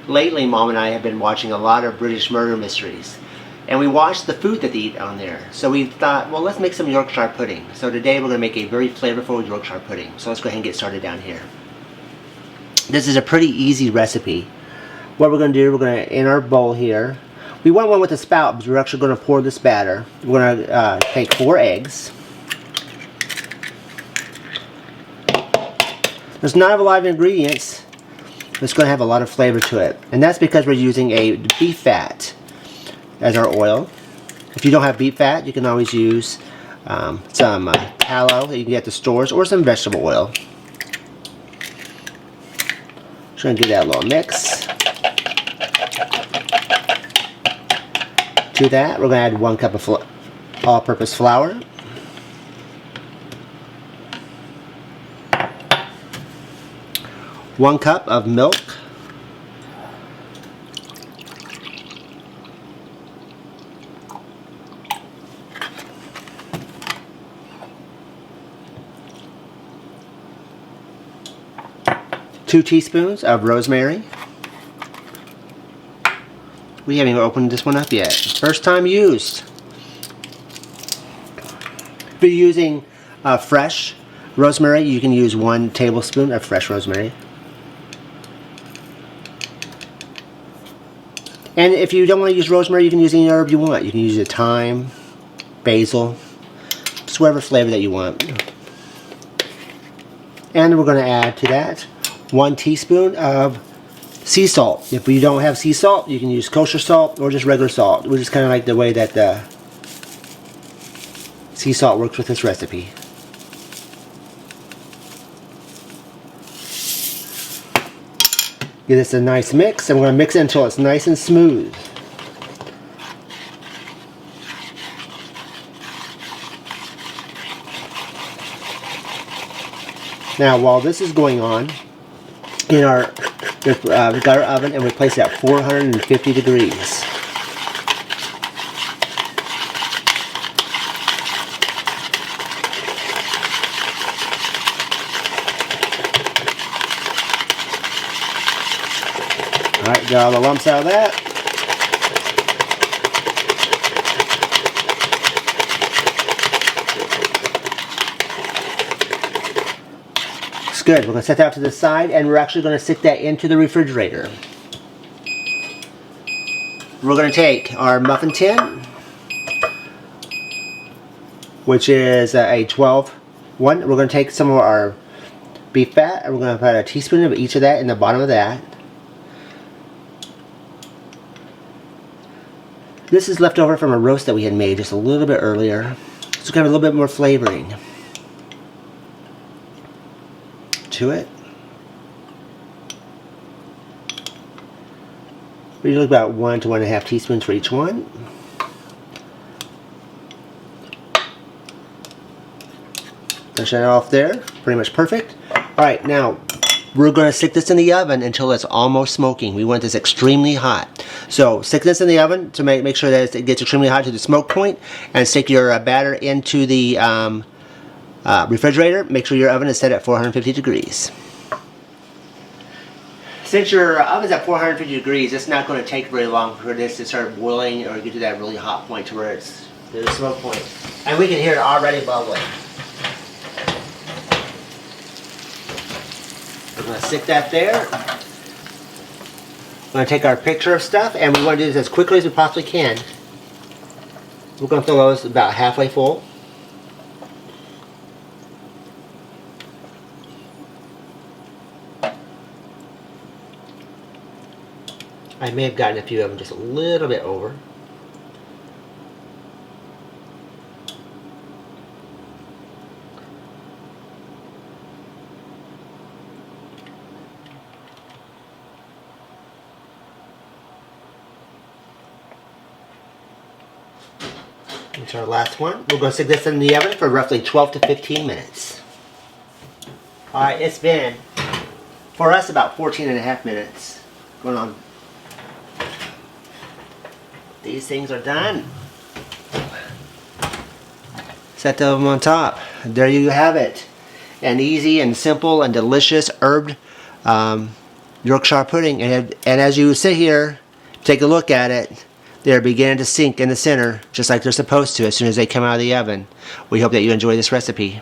lately Mom and I have been watching a lot of British murder mysteries. And we watched the food that they eat on there. So we thought, well, let's make some Yorkshire pudding. So today we're going to make a very flavorful Yorkshire pudding. So let's go ahead and get started down here. This is a pretty easy recipe. What we're going to do, we're going to, in our bowl here, we want one with a spout because we're actually going to pour this batter. We're going to take 4 eggs. There's not a lot of ingredients. It's going to have a lot of flavor to it. And that's because we're using a beef fat as our oil. If you don't have beef fat, you can always use some tallow that you can get at the stores or some vegetable oil. Just going to give that a little mix. To that, we're going to add 1 cup of all-purpose flour. One cup of milk. 2 teaspoons of rosemary. We haven't even opened this one up yet. First time used. If you're using fresh rosemary, you can use 1 tablespoon of fresh rosemary. And if you don't want to use rosemary, you can use any herb you want. You can use thyme, basil, just whatever flavor that you want. And we're going to add to that 1 teaspoon of sea salt. If you don't have sea salt, you can use kosher salt or just regular salt, which is kind of like the way that the sea salt works with this recipe. Give this a nice mix, and we're going to mix it until it's nice and smooth. Now, while this is going on, in our we've got our oven, and we place it at 450 degrees. Alright, got all the lumps out of that. Looks good. We're going to set that out to the side, and we're actually going to stick that into the refrigerator. We're going to take our muffin tin, which is a 12 one. We're going to take some of our beef fat, and we're going to put a teaspoon of each of that in the bottom of that. This is left over from a roast that we had made just a little bit earlier. So it's got a little bit more flavoring to it. We look about 1 to 1.5 teaspoons for each one. Finish that off there. Pretty much perfect. Alright, now we're going to stick this in the oven until it's almost smoking. We want this extremely hot. So stick this in the oven to make sure that it gets extremely hot to the smoke point, and stick your batter into the refrigerator. Make sure your oven is set at 450 degrees. Since your oven's at 450 degrees, it's not going to take very long for this to start boiling or get to that really hot point to where it's the smoke point. And we can hear it already bubbling. We're going to stick that there. We're going to take our picture of stuff, and we want to do this as quickly as we possibly can. We're going to fill those about halfway full. I may have gotten a few of them just a little bit over. That's our last one. We're going to stick this in the oven for roughly 12 to 15 minutes. Alright, it's been, for us, about 14.5 minutes. Going on. These things are done. Set them on top. There you have it. An easy and simple and delicious herb Yorkshire pudding, and as you sit here, take a look at it, they're beginning to sink in the center, just like they're supposed to as soon as they come out of the oven. We hope that you enjoy this recipe.